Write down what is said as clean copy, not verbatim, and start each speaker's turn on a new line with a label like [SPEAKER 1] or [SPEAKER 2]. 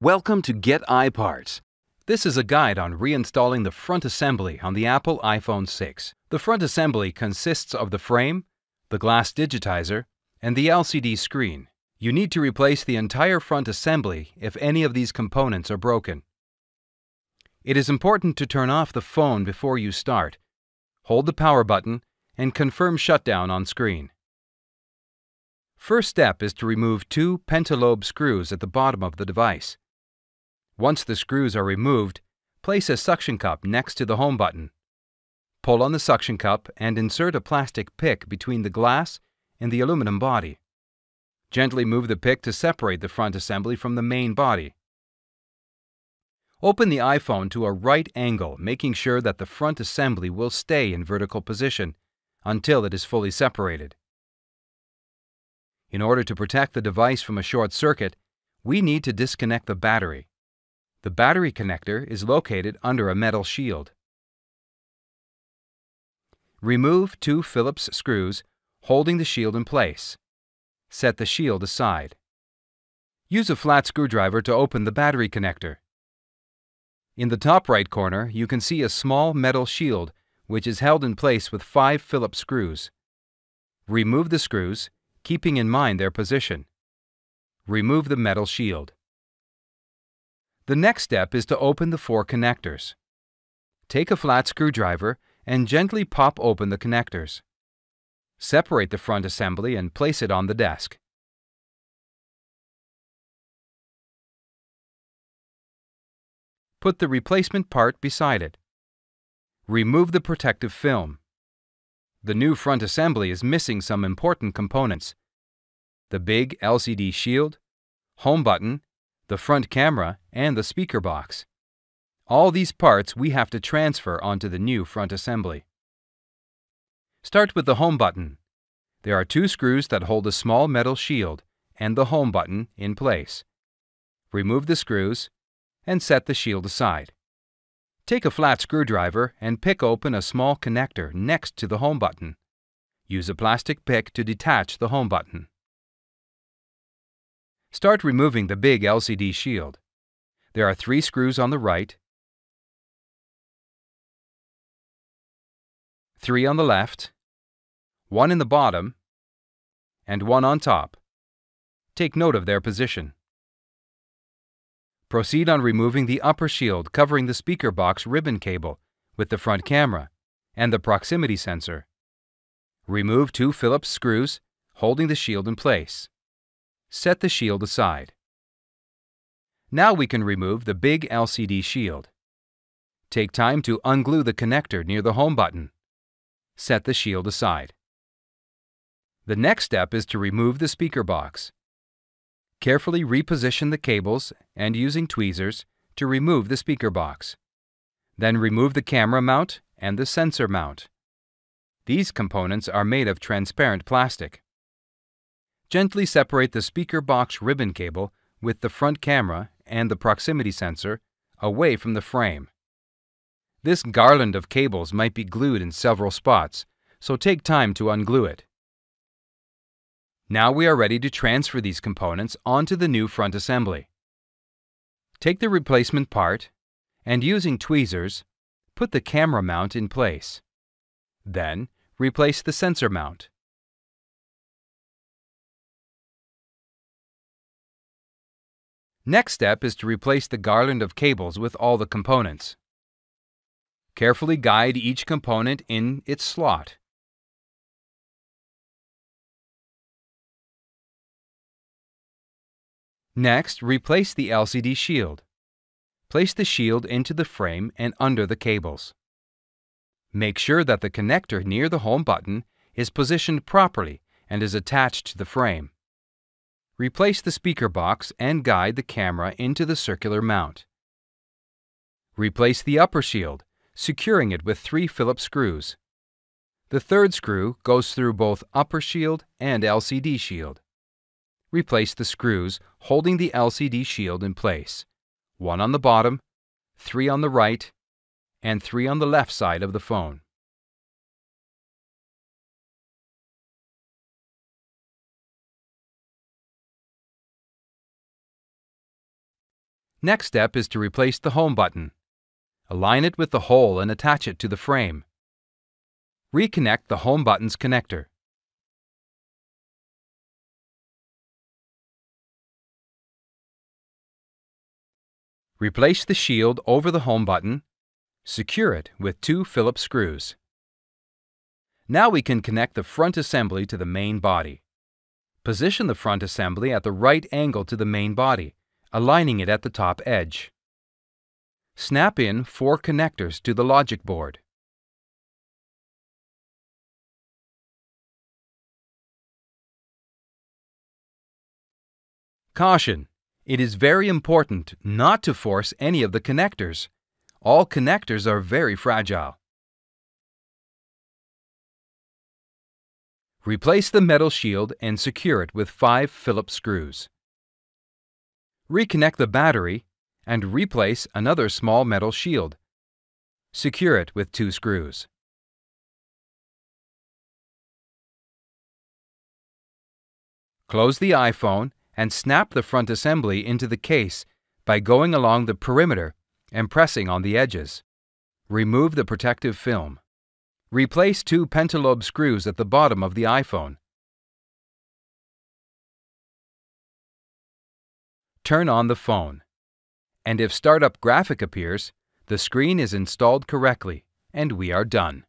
[SPEAKER 1] Welcome to GetiParts. This is a guide on reinstalling the front assembly on the Apple iPhone 6. The front assembly consists of the frame, the glass digitizer, and the LCD screen. You need to replace the entire front assembly if any of these components are broken. It is important to turn off the phone before you start. Hold the power button and confirm shutdown on screen. First step is to remove two pentalobe screws at the bottom of the device. Once the screws are removed, place a suction cup next to the home button. Pull on the suction cup and insert a plastic pick between the glass and the aluminum body. Gently move the pick to separate the front assembly from the main body. Open the iPhone to a right angle, making sure that the front assembly will stay in vertical position until it is fully separated. In order to protect the device from a short circuit, we need to disconnect the battery. The battery connector is located under a metal shield. Remove two Phillips screws holding the shield in place. Set the shield aside. Use a flat screwdriver to open the battery connector. In the top right corner, you can see a small metal shield which is held in place with 5 Phillips screws. Remove the screws, keeping in mind their position. Remove the metal shield. The next step is to open the 4 connectors. Take a flat screwdriver and gently pop open the connectors. Separate the front assembly and place it on the desk. Put the replacement part beside it. Remove the protective film. The new front assembly is missing some important components: the big LCD shield, home button, the front camera, and the speaker box. All these parts we have to transfer onto the new front assembly. Start with the home button. There are 2 screws that hold a small metal shield and the home button in place. Remove the screws and set the shield aside. Take a flat screwdriver and pick open a small connector next to the home button. Use a plastic pick to detach the home button. Start removing the big LCD shield. There are 3 screws on the right, 3 on the left, 1 in the bottom, and 1 on top. Take note of their position. Proceed on removing the upper shield covering the speaker box ribbon cable with the front camera and the proximity sensor. Remove 2 Phillips screws holding the shield in place. Set the shield aside. Now we can remove the big LCD shield. Take time to unglue the connector near the home button. Set the shield aside. The next step is to remove the speaker box. Carefully reposition the cables and using tweezers to remove the speaker box. Then remove the camera mount and the sensor mount. These components are made of transparent plastic. Gently separate the speaker box ribbon cable with the front camera and the proximity sensor away from the frame. This garland of cables might be glued in several spots, so take time to unglue it. Now we are ready to transfer these components onto the new front assembly. Take the replacement part and, using tweezers, put the camera mount in place. Then, replace the sensor mount. Next step is to replace the garland of cables with all the components. Carefully guide each component in its slot. Next, replace the LCD shield. Place the shield into the frame and under the cables. Make sure that the connector near the home button is positioned properly and is attached to the frame. Replace the speaker box and guide the camera into the circular mount. Replace the upper shield, securing it with 3 Phillips screws. The 3rd screw goes through both upper shield and LCD shield. Replace the screws holding the LCD shield in place, 1 on the bottom, 3 on the right, and 3 on the left side of the phone. Next step is to replace the home button. Align it with the hole and attach it to the frame. Reconnect the home button's connector. Replace the shield over the home button. Secure it with 2 Phillips screws. Now we can connect the front assembly to the main body. Position the front assembly at the right angle to the main body, aligning it at the top edge. Snap in 4 connectors to the logic board. Caution! It is very important not to force any of the connectors. All connectors are very fragile. Replace the metal shield and secure it with 5 Phillips screws. Reconnect the battery and replace another small metal shield. Secure it with 2 screws. Close the iPhone and snap the front assembly into the case by going along the perimeter and pressing on the edges. Remove the protective film. Replace 2 pentalobe screws at the bottom of the iPhone. Turn on the phone. And if Startup graphic appears, the screen is installed correctly and we are done.